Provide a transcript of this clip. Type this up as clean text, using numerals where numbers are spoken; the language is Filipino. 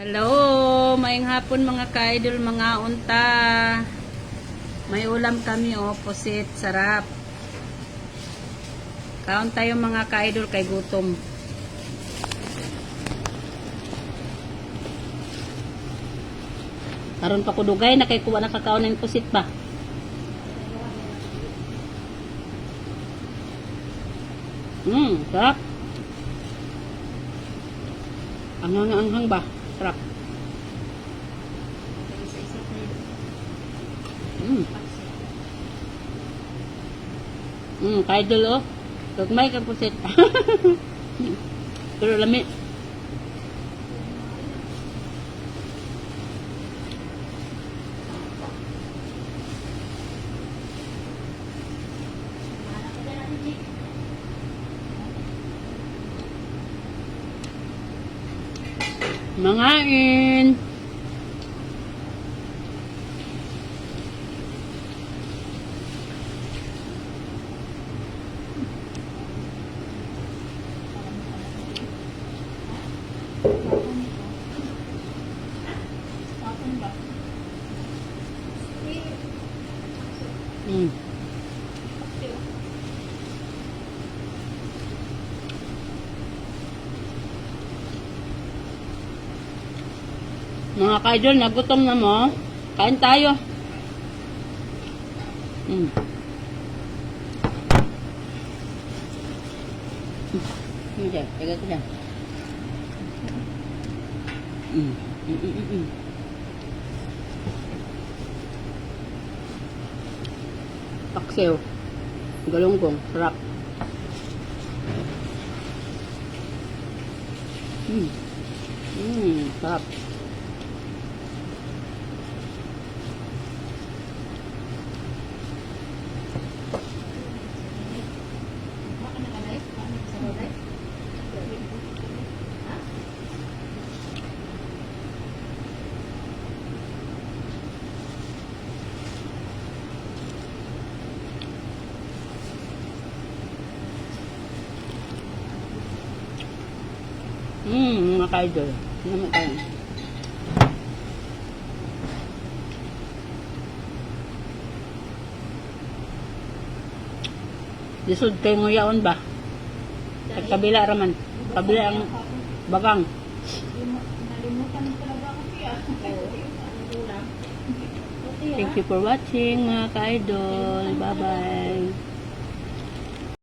Hello, maayong hapon mga ka-idol, mga unta. May ulam kami, pusit, sarap. Kaon tayo mga ka-idol kay gutom. Karon pa ko dugay na kay kuha na kakaon ng pusit ba. Sarap. Anghang ba? Sarap. Ka-idol Tugmay ka pusit. Pero lami. Mangain. Mga ka-idol, nagutom na mo. Kain tayo. Diyan, taga ko dyan. Paksiw. Galunggong. Sarap. Sarap. Mga ka-idol. Naman tayo. Lisod kay nguyaon ba? At kabila raman. Kabila ang bagang. Thank you for watching mga ka-idol. Bye-bye.